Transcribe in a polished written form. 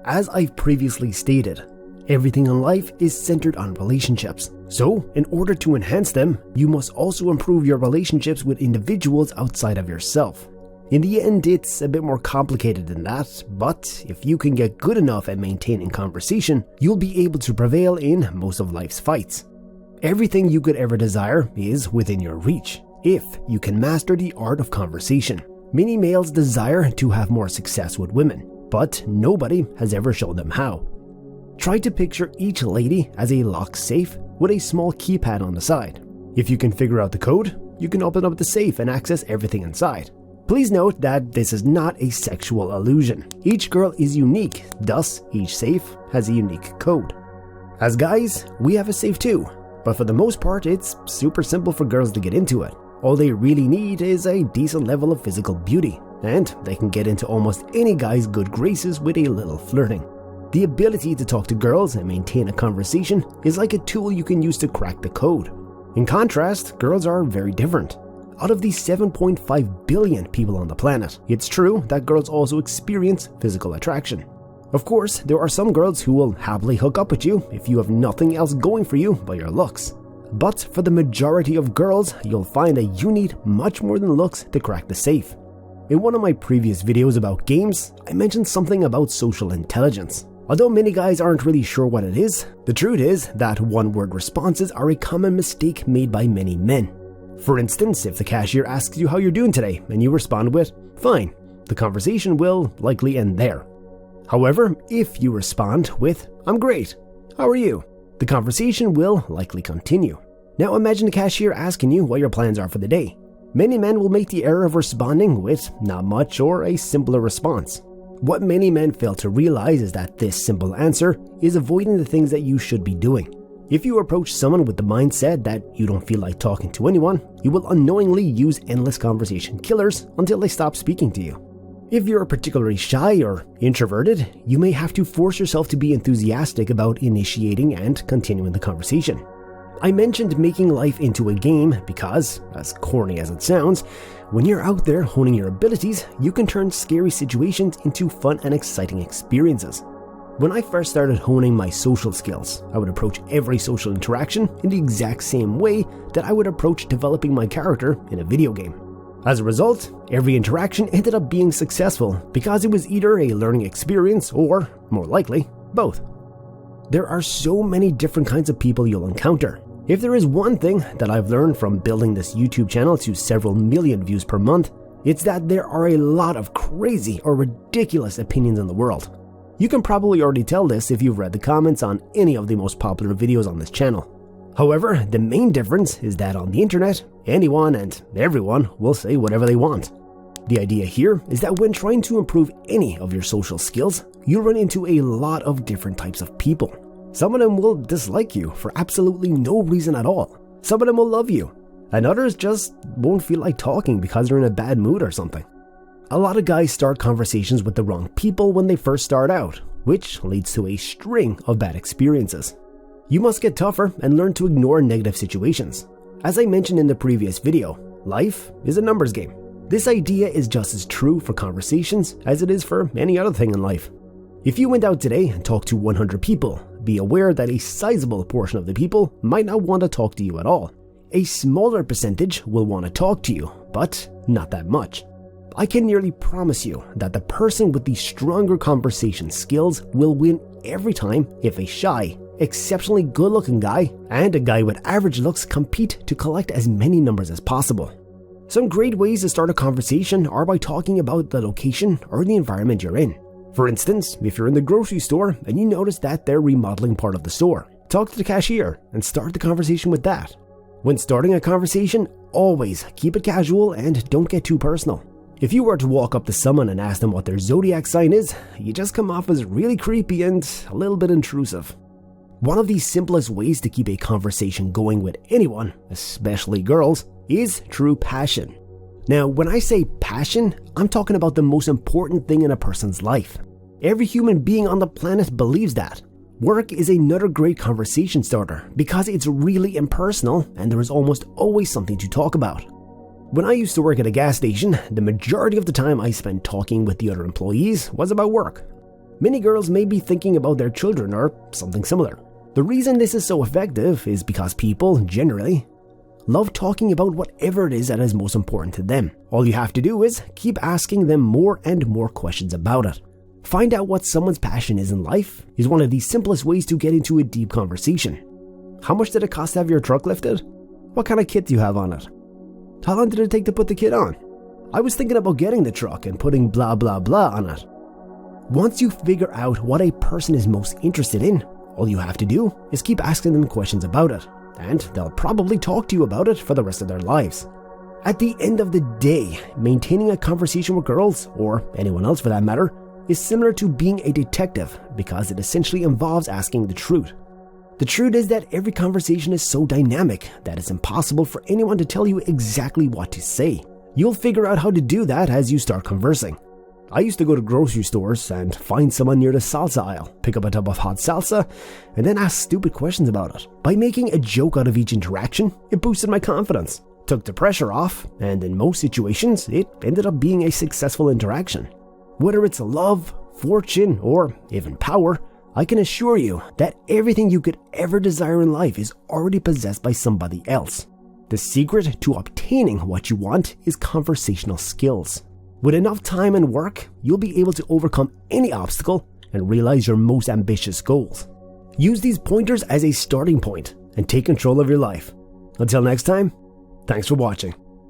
As I've previously stated, everything in life is centered on relationships. So, in order to enhance them, you must also improve your relationships with individuals outside of yourself. In the end, it's a bit more complicated than that, but if you can get good enough at maintaining conversation, you'll be able to prevail in most of life's fights. Everything you could ever desire is within your reach, if you can master the art of conversation. Many males desire to have more success with women, but nobody has ever shown them how. Try to picture each lady as a locked safe with a small keypad on the side. If you can figure out the code, you can open up the safe and access everything inside. Please note that this is not a sexual illusion. Each girl is unique, thus each safe has a unique code. As guys, we have a safe too, but for the most part it's super simple for girls to get into it. All they really need is a decent level of physical beauty, and they can get into almost any guy's good graces with a little flirting. The ability to talk to girls and maintain a conversation is like a tool you can use to crack the code. In contrast, girls are very different. Out of the 7.5 billion people on the planet, it's true that girls also experience physical attraction. Of course, there are some girls who will happily hook up with you if you have nothing else going for you but your looks. But for the majority of girls, you'll find that you need much more than looks to crack the safe. In one of my previous videos about games, I mentioned something about social intelligence. Although many guys aren't really sure what it is, the truth is that one-word responses are a common mistake made by many men. For instance, if the cashier asks you how you're doing today and you respond with, "Fine," the conversation will likely end there. However, if you respond with, "I'm great, how are you?" the conversation will likely continue. Now imagine the cashier asking you what your plans are for the day. Many men will make the error of responding with not much or a simpler response. What many men fail to realize is that this simple answer is avoiding the things that you should be doing. If you approach someone with the mindset that you don't feel like talking to anyone, you will unknowingly use endless conversation killers until they stop speaking to you. If you're particularly shy or introverted, you may have to force yourself to be enthusiastic about initiating and continuing the conversation. I mentioned making life into a game because, as corny as it sounds, when you're out there honing your abilities, you can turn scary situations into fun and exciting experiences. When I first started honing my social skills, I would approach every social interaction in the exact same way that I would approach developing my character in a video game. As a result, every interaction ended up being successful because it was either a learning experience or, more likely, both. There are so many different kinds of people you'll encounter. If there is one thing that I've learned from building this YouTube channel to several million views per month, it's that there are a lot of crazy or ridiculous opinions in the world. You can probably already tell this if you've read the comments on any of the most popular videos on this channel. However, the main difference is that on the internet, anyone and everyone will say whatever they want. The idea here is that when trying to improve any of your social skills, you run into a lot of different types of people. Some of them will dislike you for absolutely no reason at all. Some of them will love you, and others just won't feel like talking because they're in a bad mood or something. A lot of guys start conversations with the wrong people when they first start out, which leads to a string of bad experiences. You must get tougher and learn to ignore negative situations. As I mentioned in the previous video, life is a numbers game. This idea is just as true for conversations as it is for any other thing in life. If you went out today and talked to 100 people, be aware that a sizable portion of the people might not want to talk to you at all. A smaller percentage will want to talk to you, but not that much. I can nearly promise you that the person with the stronger conversation skills will win every time if a shy, exceptionally good-looking guy and a guy with average looks compete to collect as many numbers as possible. Some great ways to start a conversation are by talking about the location or the environment you're in. For instance, if you're in the grocery store and you notice that they're remodeling part of the store, talk to the cashier and start the conversation with that. When starting a conversation, always keep it casual and don't get too personal. If you were to walk up to someone and ask them what their zodiac sign is, you just come off as really creepy and a little bit intrusive. One of the simplest ways to keep a conversation going with anyone, especially girls, is through passion. Now, when I say passion, I'm talking about the most important thing in a person's life. Every human being on the planet believes that. Work is another great conversation starter because it's really impersonal and there is almost always something to talk about. When I used to work at a gas station, the majority of the time I spent talking with the other employees was about work. Many girls may be thinking about their children or something similar. The reason this is so effective is because people, generally, love talking about whatever it is that is most important to them. All you have to do is keep asking them more and more questions about it. Find out what someone's passion is in life is one of the simplest ways to get into a deep conversation. How much did it cost to have your truck lifted? What kind of kit do you have on it? How long did it take to put the kit on? I was thinking about getting the truck and putting blah blah blah on it. Once you figure out what a person is most interested in, all you have to do is keep asking them questions about it, and they'll probably talk to you about it for the rest of their lives. At the end of the day, maintaining a conversation with girls, or anyone else for that matter, is similar to being a detective because it essentially involves asking the truth. The truth is that every conversation is so dynamic that it's impossible for anyone to tell you exactly what to say. You'll figure out how to do that as you start conversing. I used to go to grocery stores and find someone near the salsa aisle, pick up a tub of hot salsa, and then ask stupid questions about it. By making a joke out of each interaction, it boosted my confidence, took the pressure off, and in most situations, it ended up being a successful interaction. Whether it's love, fortune, or even power, I can assure you that everything you could ever desire in life is already possessed by somebody else. The secret to obtaining what you want is conversational skills. With enough time and work, you'll be able to overcome any obstacle and realize your most ambitious goals. Use these pointers as a starting point and take control of your life. Until next time, thanks for watching.